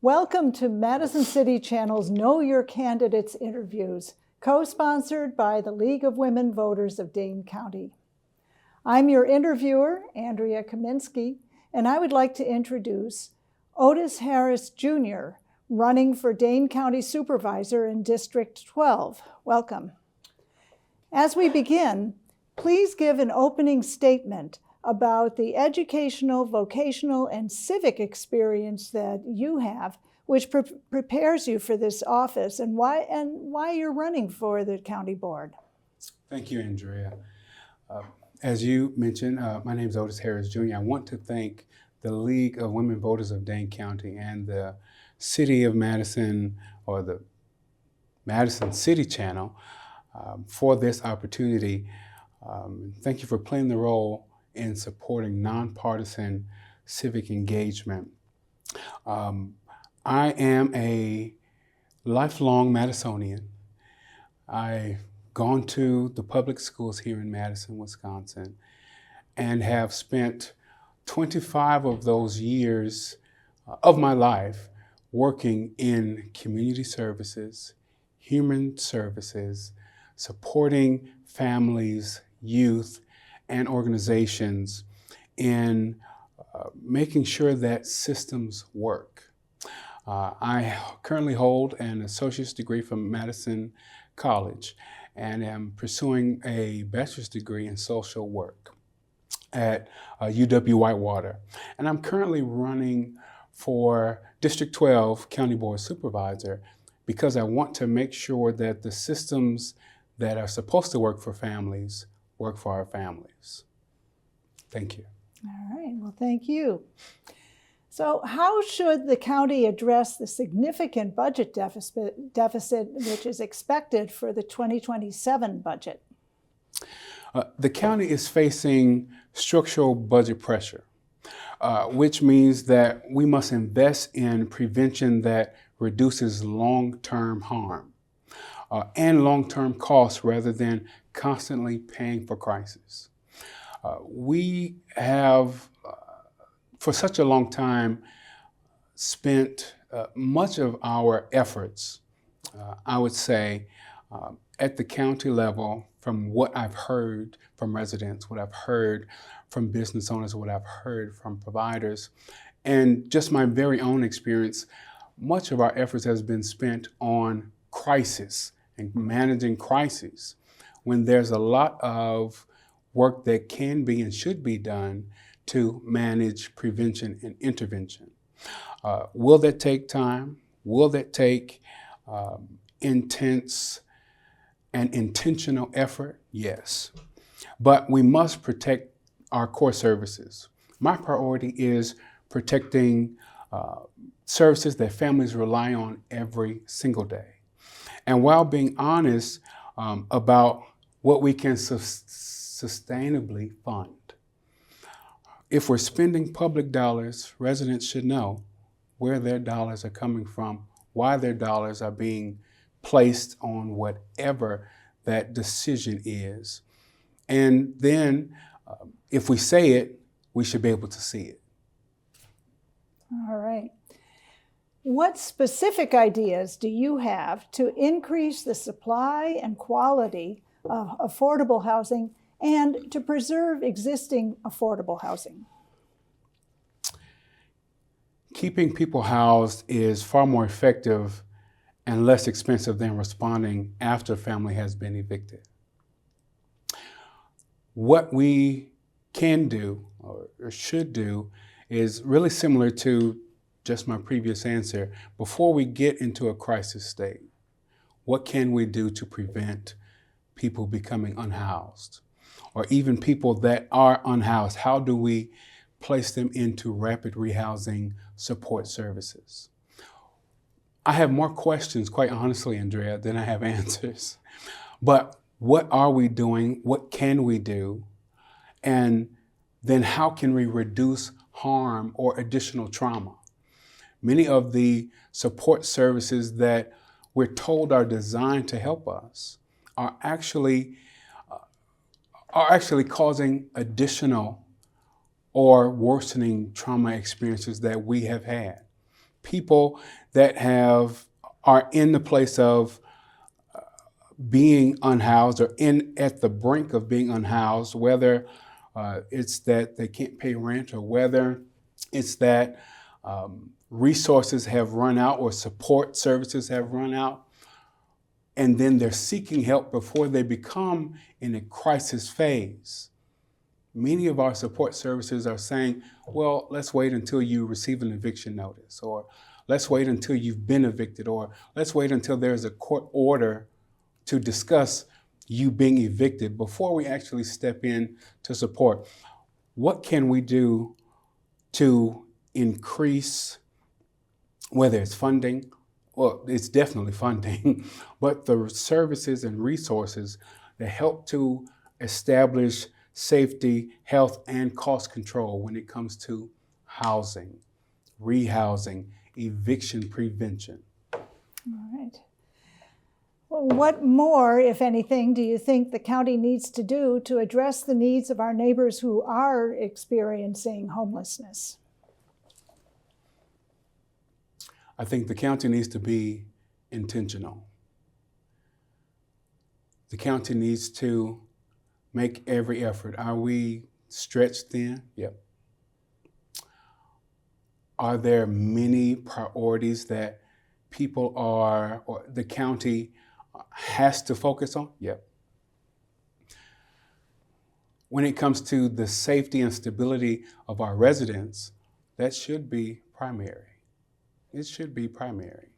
Welcome to Madison City Channel's Know Your Candidates interviews, co-sponsored by the League of Women Voters of Dane County. I'm your interviewer, Andrea Kaminsky, and I would like to introduce Otis Harris Jr., running for Dane County Supervisor in District 12. Welcome. As we begin, please give an opening statement about the educational, vocational, and civic experience that you have, which prepares you for this office, and why you're running for the county board. Thank you, Andrea. As you mentioned, my name is Otis Harris Jr. I want to thank the League of Women Voters of Dane County and the City of Madison, or the Madison City Channel, for this opportunity. Thank you for playing the role in supporting nonpartisan civic engagement. I am a lifelong Madisonian. I've gone to the public schools here in Madison, Wisconsin, and have spent 25 of those years of my life working in community services, human services, supporting families, youth, and organizations in making sure that systems work. I currently hold an associate's degree from Madison College and am pursuing a bachelor's degree in social work at UW-Whitewater. And I'm currently running for District 12 County Board Supervisor because I want to make sure that the systems that are supposed to work for families work for our families. Thank you. All right, well, thank you. So how should the county address the significant budget deficit which is expected for the 2027 budget? The county is facing structural budget pressure, which means that we must invest in prevention that reduces long-term harm and long-term costs rather than constantly paying for crisis. We have, for such a long time, spent much of our efforts, I would say, at the county level, from what I've heard from residents, what I've heard from business owners, what I've heard from providers, and just my very own experience, much of our efforts has been spent on crisis and managing crises, when there's a lot of work that can be and should be done to manage prevention and intervention. Will that take time? Will that take intense and intentional effort? Yes. But we must protect our core services. My priority is protecting services that families rely on every single day. And while being honest about what we can sustainably fund. If we're spending public dollars, residents should know where their dollars are coming from, why their dollars are being placed on whatever that decision is. And then if we say it, we should be able to see it. All right. What specific ideas do you have to increase the supply and quality of affordable housing and to preserve existing affordable housing? Keeping people housed is far more effective and less expensive than responding after a family has been evicted. What we can do or should do is really similar to just my previous answer. Before we get into a crisis state, what can we do to prevent people becoming unhoused? Or even people that are unhoused, how do we place them into rapid rehousing support services? I have more questions, quite honestly, Andrea, than I have answers. But what are we doing? What can we do? And then how can we reduce harm or additional trauma? Many of the support services that we're told are designed to help us are actually causing additional or worsening trauma experiences that we have had. people that are in the place of being unhoused or at the brink of being unhoused, whether it's that they can't pay rent or whether it's that resources have run out or support services have run out, and then they're seeking help before they become in a crisis phase. Many of our support services are saying, well, let's wait until you receive an eviction notice, or let's wait until you've been evicted, or let's wait until there's a court order to discuss you being evicted before we actually step in to support. What can we do to increase, whether it's funding, well, it's definitely funding, but the services and resources that help to establish safety, health, and cost control when it comes to housing, rehousing, eviction prevention. All right. Well, what more, if anything, do you think the county needs to do to address the needs of our neighbors who are experiencing homelessness? I think the county needs to be intentional. The county needs to make every effort. Are we stretched thin? Yep. Are there many priorities that people or the county has to focus on? Yep. When it comes to the safety and stability of our residents, that should be primary. It should be primary.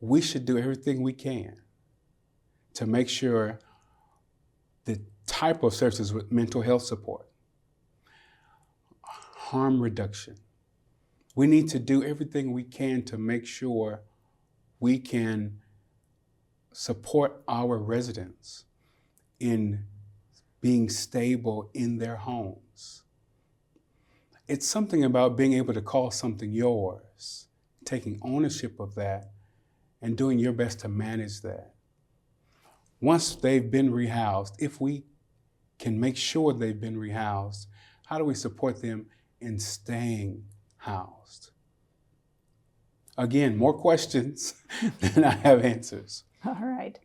We should do everything we can to make sure the type of services with mental health support, harm reduction, we need to do everything we can to make sure we can support our residents in being stable in their homes. It's something about being able to call something yours, taking ownership of that, and doing your best to manage that. Once they've been rehoused, if we can make sure they've been rehoused, how do we support them in staying housed? Again, more questions than I have answers. All right.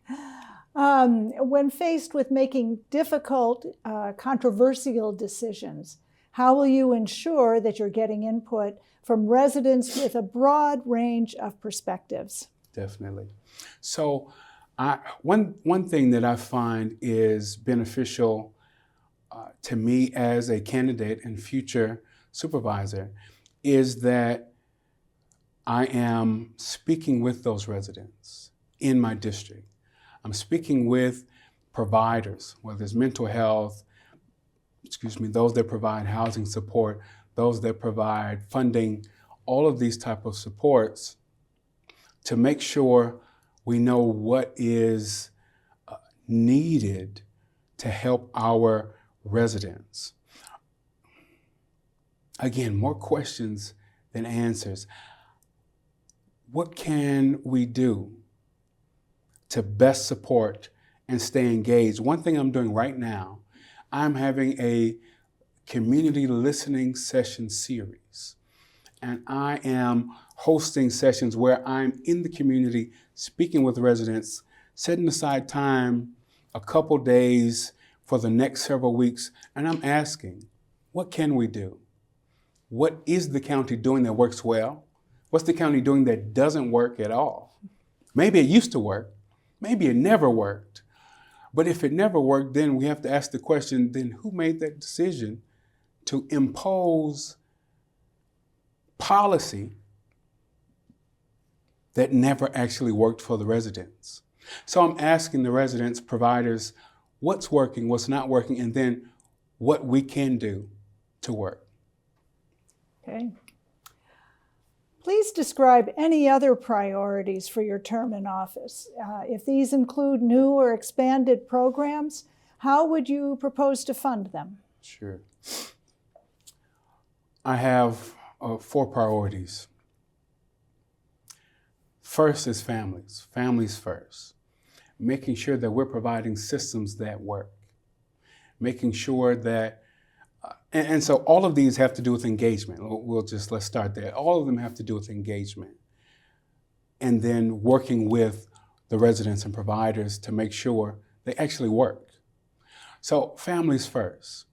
When faced with making difficult, controversial decisions, how will you ensure that you're getting input from residents with a broad range of perspectives? Definitely. So one thing that I find is beneficial to me as a candidate and future supervisor is that I am speaking with those residents in my district. I'm speaking with providers, whether it's mental health, those that provide housing support, those that provide funding, all of these type of supports to make sure we know what is needed to help our residents. Again, more questions than answers. What can we do to best support and stay engaged? One thing I'm doing right now, I'm having a community listening session series. And I am hosting sessions where I'm in the community speaking with residents, setting aside time, a couple days for the next several weeks, and I'm asking, what can we do? What is the county doing that works well? What's the county doing that doesn't work at all? Maybe it used to work, maybe it never worked. But if it never worked, then we have to ask the question, then who made that decision to impose policy that never actually worked for the residents? So I'm asking the residents, providers, what's working, what's not working, and then what we can do to work. Okay. Please describe any other priorities for your term in office. If these include new or expanded programs, how would you propose to fund them? Sure. I have 4 priorities. First is families. Families first. Making sure that we're providing systems that work. Making sure that And so all of these have to do with engagement. Let's start there. All of them have to do with engagement. And then working with the residents and providers to make sure they actually work. So families first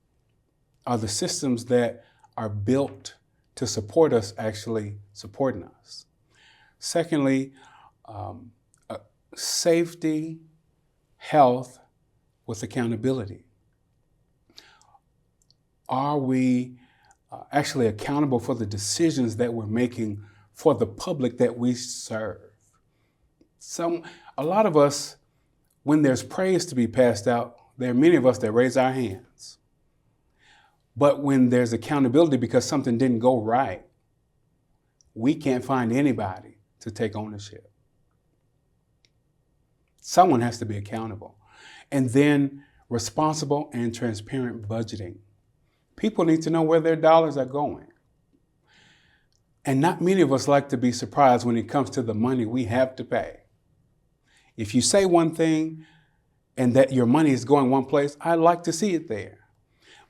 are the systems that are built to support us actually supporting us. Secondly, safety, health with accountability. Are we actually accountable for the decisions that we're making for the public that we serve? A lot of us, when there's praise to be passed out, there are many of us that raise our hands. But when there's accountability because something didn't go right, we can't find anybody to take ownership. Someone has to be accountable. And then responsible and transparent budgeting. People need to know where their dollars are going. And not many of us like to be surprised when it comes to the money we have to pay. If you say one thing and that your money is going one place, I'd like to see it there.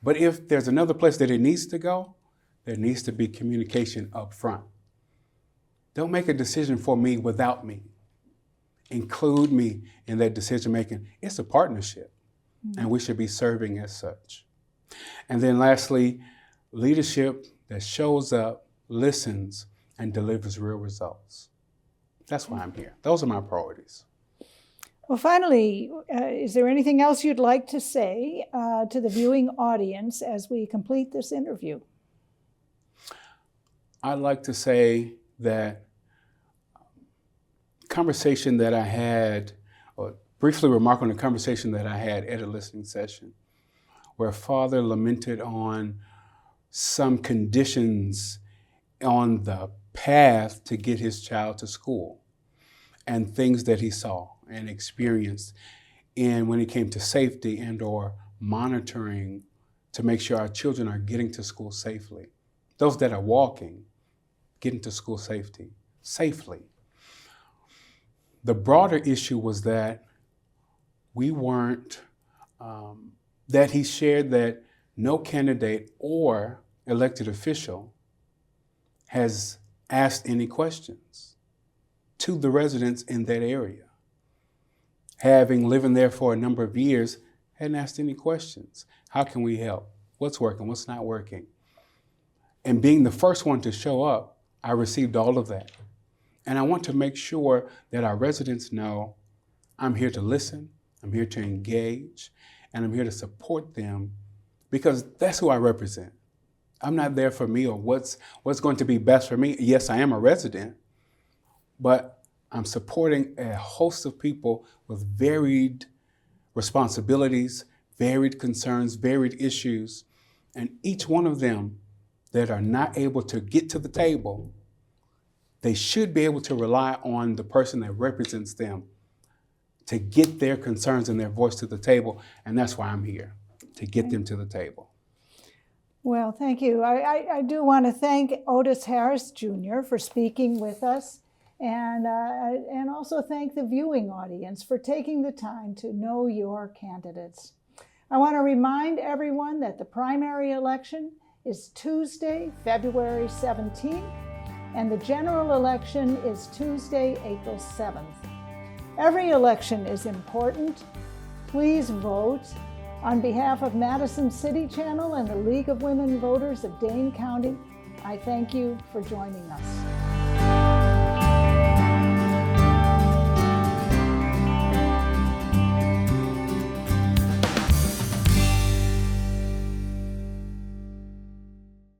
But if there's another place that it needs to go, there needs to be communication up front. Don't make a decision for me without me. Include me in that decision making. It's a partnership, and we should be serving as such. And then lastly, leadership that shows up, listens, and delivers real results. That's why I'm here. Those are my priorities. Well, finally, is there anything else you'd like to say to the viewing audience as we complete this interview? I'd like to say that conversation that I had, or briefly remark on the conversation that I had at a listening session, where a father lamented on some conditions on the path to get his child to school and things that he saw and experienced. And when it came to safety and or monitoring to make sure our children are getting to school safely, those that are walking, getting to school safely. The broader issue was that we weren't, that he shared that no candidate or elected official has asked any questions to the residents in that area. Having lived there for a number of years, hadn't asked any questions. How can we help? What's working? What's not working? And being the first one to show up, I received all of that. And I want to make sure that our residents know I'm here to listen, I'm here to engage, and I'm here to support them because that's who I represent. I'm not there for me or what's going to be best for me. Yes, I am a resident, but I'm supporting a host of people with varied responsibilities, varied concerns, varied issues, and each one of them that are not able to get to the table, they should be able to rely on the person that represents them to get their concerns and their voice to the table, and that's why I'm here, to get them to the table. Well, thank you. I do want to thank Otis Harris Jr. for speaking with us, and also thank the viewing audience for taking the time to know your candidates. I want to remind everyone that the primary election is Tuesday, February 17th, and the general election is Tuesday, April 7th. Every election is important. Please vote. On behalf of Madison City Channel and the League of Women Voters of Dane County, I thank you for joining us.